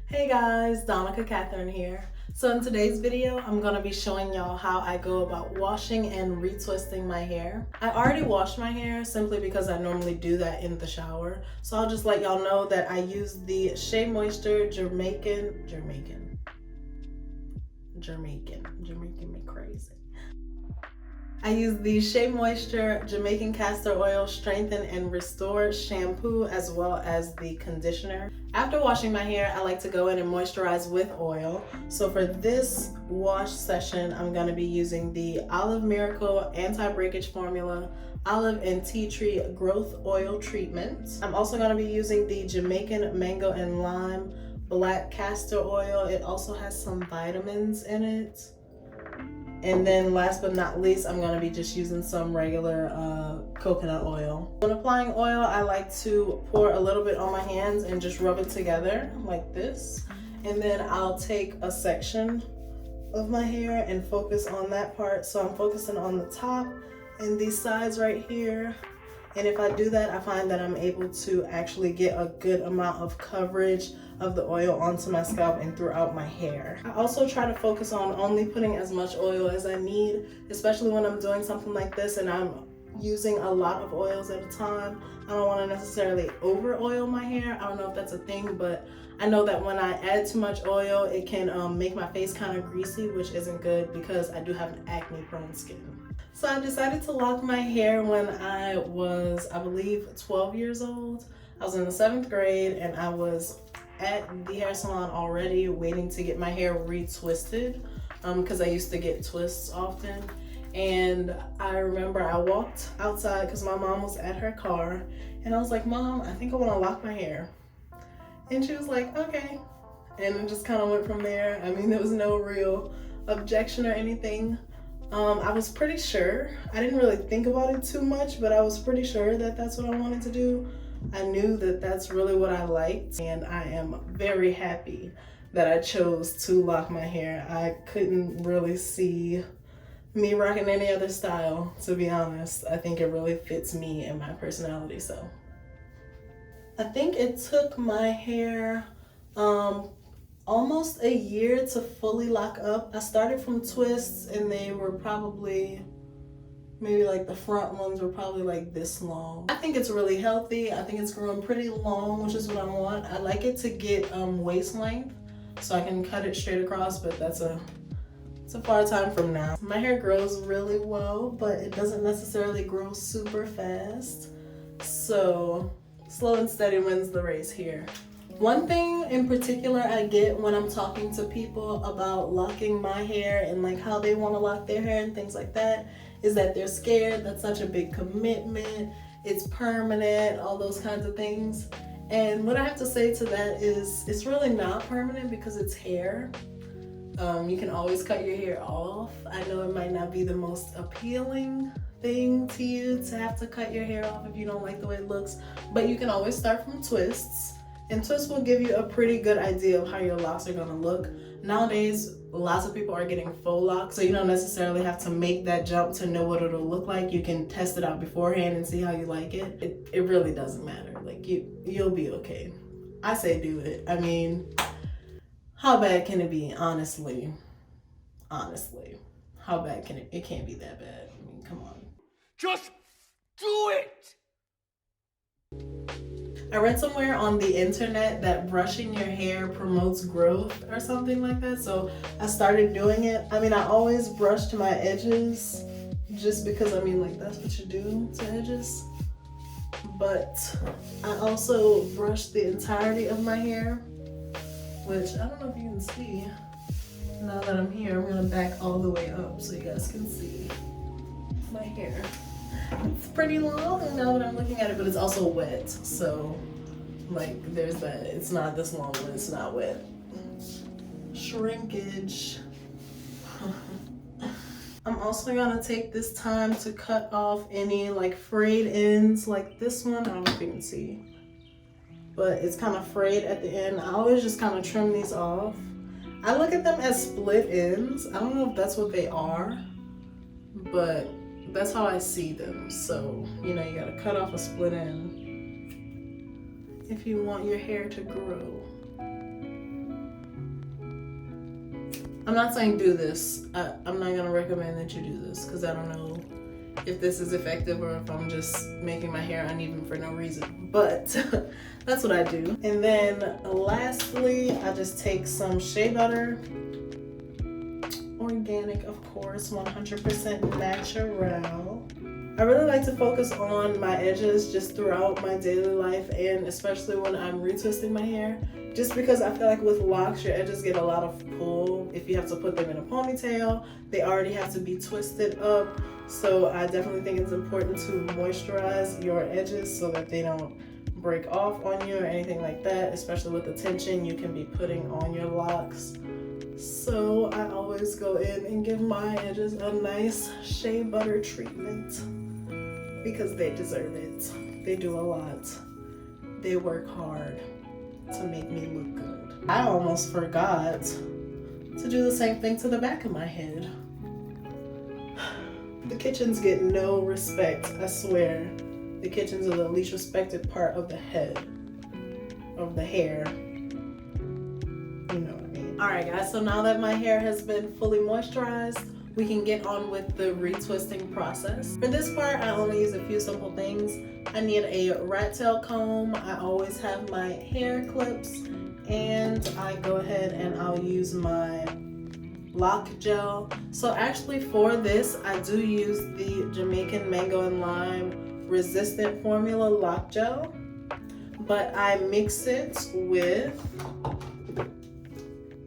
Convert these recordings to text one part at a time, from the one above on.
Hey guys, Donaka Katherine here. So in today's video, I'm going to be showing y'all how I go about washing and retwisting my hair. I already washed my hair simply because I normally do that in the shower. So I'll just let y'all know that I use the Shea Moisture Jamaican me crazy. I use the Shea Moisture Jamaican Castor Oil Strengthen and Restore Shampoo as well as the conditioner. After washing my hair, I like to go in and moisturize with oil. So for this wash session, I'm going to be using the Olive Miracle Anti-Breakage Formula Olive and Tea Tree Growth Oil Treatment. I'm also going to be using the Jamaican Mango and Lime Black Castor Oil. It also has some vitamins in it. And then last but not least, I'm gonna be just using some regular coconut oil. When applying oil, I like to pour a little bit on my hands and just rub it together like this. And then I'll take a section of my hair and focus on that part. So I'm focusing on the top and these sides right here. And if I do that, I find that I'm able to actually get a good amount of coverage of the oil onto my scalp and throughout my hair. I also try to focus on only putting as much oil as I need, especially when I'm doing something like this and I'm using a lot of oils at a time. I don't want to necessarily over oil my hair. I don't know if that's a thing, but I know that when I add too much oil, it can make my face kind of greasy, which isn't good because I do have an acne prone skin. So I decided to lock my hair when I was, I believe, 12 years old. I was in the 7th grade and I was at the hair salon already waiting to get my hair retwisted because I used to get twists often. And I remember I walked outside because my mom was at her car and I was like, Mom, I think I want to lock my hair. And she was like, okay. And it just kind of went from there. I mean, there was no real objection or anything. I was pretty sure. I didn't really think about it too much, but I was pretty sure that that's what I wanted to do. I knew that that's really what I liked, and I am very happy that I chose to lock my hair. I couldn't really see me rocking any other style, to be honest. I think it really fits me and my personality, so. I think it took my hair almost a year to fully lock up. I started from twists and they were probably, maybe like the front ones were probably like this long. I think it's really healthy. I think it's growing pretty long, which is what I want. I like it to get waist length so I can cut it straight across, but it's a far time from now. My hair grows really well, but it doesn't necessarily grow super fast. So slow and steady wins the race here. One thing in particular I get when I'm talking to people about locking my hair and like how they want to lock their hair and things like that is that they're scared. That's such a big commitment. It's permanent, all those kinds of things. And what I have to say to that is it's really not permanent because it's hair. You can always cut your hair off. I know it might not be the most appealing thing to you to have to cut your hair off if you don't like the way it looks, but you can always start from twists. And twists will give you a pretty good idea of how your locks are going to look. Nowadays, lots of people are getting faux locks, so you don't necessarily have to make that jump to know what it'll look like. You can test it out beforehand and see how you like it. It really doesn't matter. Like you'll be okay. I say do it. I mean, how bad can it be? Honestly, how bad can it? It can't be that bad. I mean, come on. Just do it! I read somewhere on the internet that brushing your hair promotes growth or something like that, so I started doing it. I mean, I always brushed my edges just because, I mean, like, that's what you do to edges. But I also brushed the entirety of my hair, which I don't know if you can see. Now that I'm here, I'm gonna back all the way up so you guys can see my hair. It's pretty long now that I'm looking at it, but it's also wet. So, like, there's that. It's not this long when it's not wet. Shrinkage. I'm also gonna take this time to cut off any like frayed ends like this one. I don't know if you can see, but it's kind of frayed at the end. I always just kind of trim these off. I look at them as split ends. I don't know if that's what they are, but that's how I see them. So, you know, you gotta cut off a split end if you want your hair to grow. I'm not saying do this. I'm not gonna recommend that you do this because I don't know if this is effective or if I'm just making my hair uneven for no reason. But that's what I do. And then lastly, I just take some shea butter. Organic, of course, 100% natural. I really like to focus on my edges just throughout my daily life, and especially when I'm retwisting my hair, just because I feel like with locks your edges get a lot of pull. If you have to put them in a ponytail, they already have to be twisted up, so I definitely think it's important to moisturize your edges so that they don't break off on you or anything like that, especially with the tension you can be putting on your locks. So I always go in and give my edges a nice shea butter treatment because they deserve it. They do a lot. They work hard to make me look good. I almost forgot to do the same thing to the back of my head. The kitchens get no respect, I swear. The kitchens are the least respected part of the head, of the hair. You know what I mean. Alright guys, so now that my hair has been fully moisturized, we can get on with the retwisting process. For this part, I only use a few simple things. I need a rat tail comb. I always have my hair clips, and I go ahead and I'll use my lock gel. So actually for this, I do use the Jamaican Mango and Lime Resistant Formula Lock Gel, but I mix it with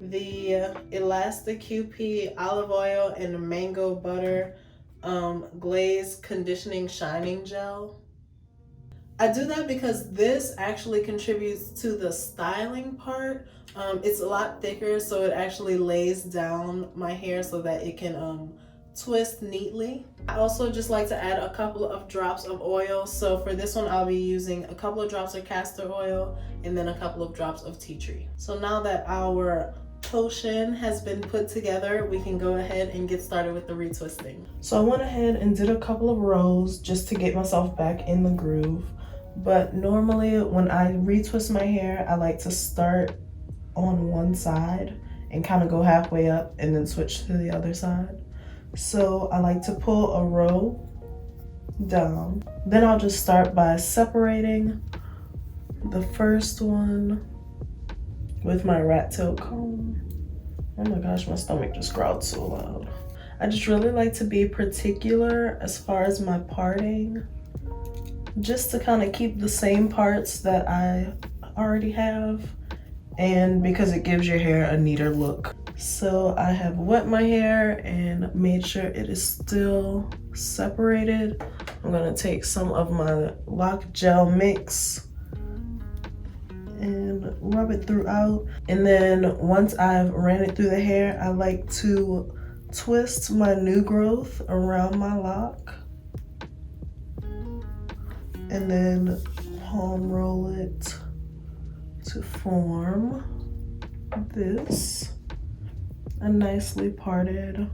the Elastic QP olive oil and mango butter glaze conditioning shining gel. I do that because this actually contributes to the styling part. It's a lot thicker, so it actually lays down my hair so that it can twist neatly. I also just like to add a couple of drops of oil. So for this one, I'll be using a couple of drops of castor oil and then a couple of drops of tea tree. So now that our potion has been put together, we can go ahead and get started with the retwisting. So I went ahead and did a couple of rows just to get myself back in the groove. But normally when I retwist my hair, I like to start on one side and kind of go halfway up and then switch to the other side. So I like to pull a row down. Then I'll just start by separating the first one with my rat tail comb. Oh my gosh, my stomach just growled so loud. I just really like to be particular as far as my parting, just to kind of keep the same parts that I already have, and because it gives your hair a neater look. So I have wet my hair and made sure it is still separated. I'm gonna take some of my lock gel mix and rub it throughout. And then once I've ran it through the hair, I like to twist my new growth around my lock and then palm roll it to form this, a nicely parted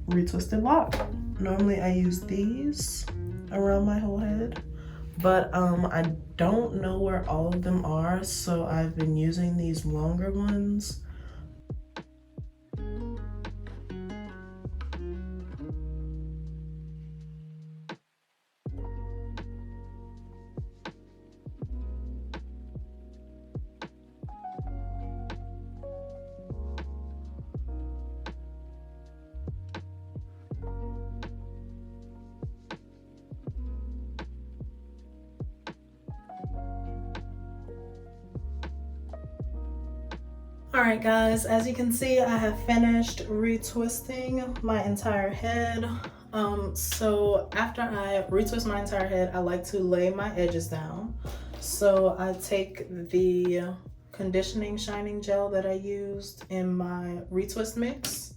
retwisted lock. Normally I use these around my whole head, but I don't know where all of them are, so I've been using these longer ones. Alright guys, as you can see, I have finished retwisting my entire head. So after I retwist my entire head, I like to lay my edges down. So I take the conditioning shining gel that I used in my retwist mix.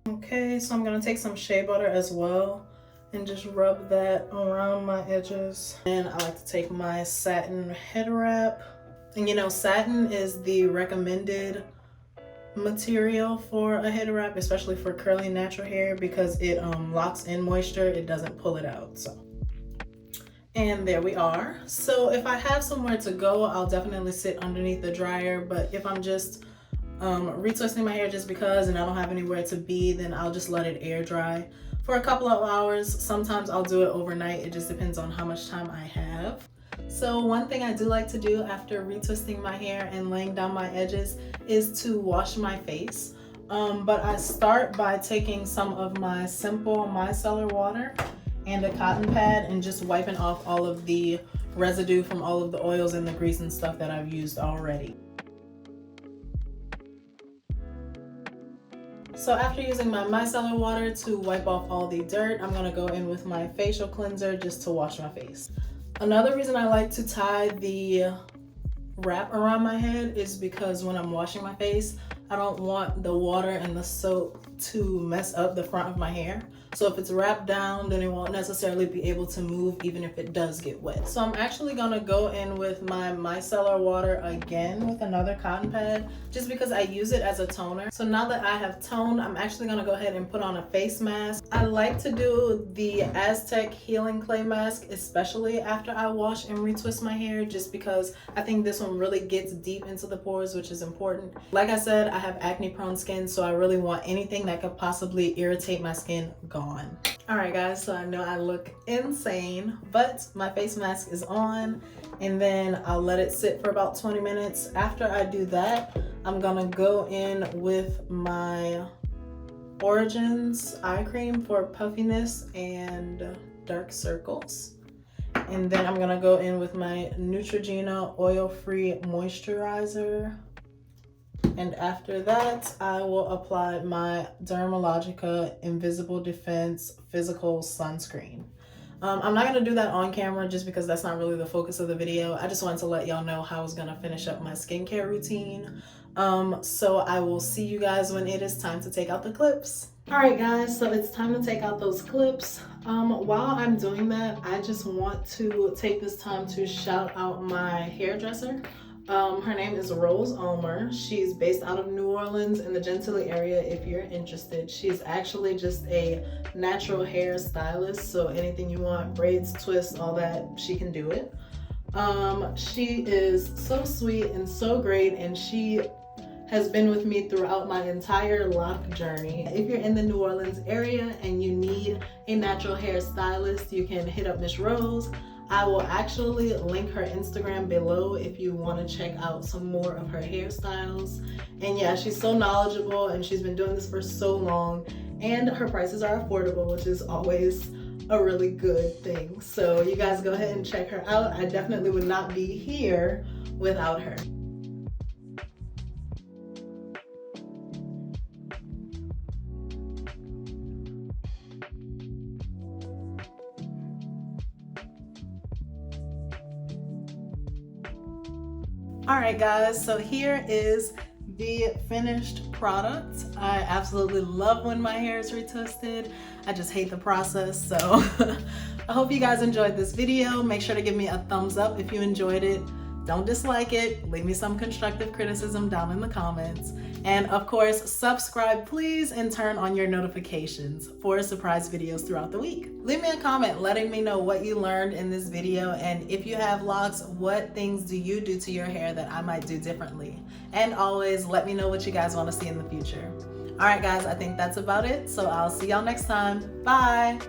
Okay, so I'm gonna take some shea butter as well and just rub that around my edges. And I like to take my satin head wrap. And you know, satin is the recommended material for a head wrap, especially for curly natural hair, because it locks in moisture, it doesn't pull it out. So, And there we are. So if I have somewhere to go, I'll definitely sit underneath the dryer. But if I'm just retwisting my hair just because and I don't have anywhere to be, then I'll just let it air dry for a couple of hours. Sometimes I'll do it overnight. It just depends on how much time I have. So one thing I do like to do after retwisting my hair and laying down my edges is to wash my face. But I start by taking some of my simple micellar water and a cotton pad and just wiping off all of the residue from all of the oils and the grease and stuff that I've used already. So after using my micellar water to wipe off all the dirt, I'm gonna go in with my facial cleanser just to wash my face. Another reason I like to tie the wrap around my head is because when I'm washing my face, I don't want the water and the soap to mess up the front of my hair. So if it's wrapped down, then it won't necessarily be able to move even if it does get wet. So I'm actually gonna go in with my micellar water again with another cotton pad just because I use it as a toner. So now that I have toned, I'm actually gonna go ahead and put on a face mask. I like to do the Aztec Healing Clay Mask, especially after I wash and retwist my hair, just because I think this one really gets deep into the pores, which is important. Like I said, I have acne prone skin, so I really want anything that could possibly irritate my skin gone. Alright guys, so I know I look insane, but my face mask is on, and then I'll let it sit for about 20 minutes. After I do that, I'm gonna go in with my Origins eye cream for puffiness and dark circles. And then I'm gonna go in with my Neutrogena oil-free moisturizer. And after that, I will apply my Dermalogica Invisible Defense Physical Sunscreen. I'm not gonna do that on camera just because that's not really the focus of the video. I just wanted to let y'all know how I was gonna finish up my skincare routine. So I will see you guys when it is time to take out the clips. Alright guys, so it's time to take out those clips. While I'm doing that, I just want to take this time to shout out my hairdresser. Her name is Rose Ulmer. She's based out of New Orleans in the Gentilly area if you're interested. She's actually just a natural hair stylist, so anything you want, braids, twists, all that, she can do it. She is so sweet and so great, and she has been with me throughout my entire lock journey. If you're in the New Orleans area and you need a natural hair stylist, you can hit up Miss Rose. I will actually link her Instagram below if you want to check out some more of her hairstyles. And yeah, she's so knowledgeable and she's been doing this for so long, and her prices are affordable, which is always a really good thing. So you guys go ahead and check her out. I definitely would not be here without her. Alright guys, so here is the finished product. I absolutely love when my hair is retwisted. I just hate the process, so I hope you guys enjoyed this video. Make sure to give me a thumbs up if you enjoyed it. Don't dislike it. Leave me some constructive criticism down in the comments. And of course, subscribe please and turn on your notifications for surprise videos throughout the week. Leave me a comment letting me know what you learned in this video, and if you have locks, what things do you do to your hair that I might do differently? And always let me know what you guys want to see in the future. All right guys, I think that's about it. So I'll see y'all next time. Bye.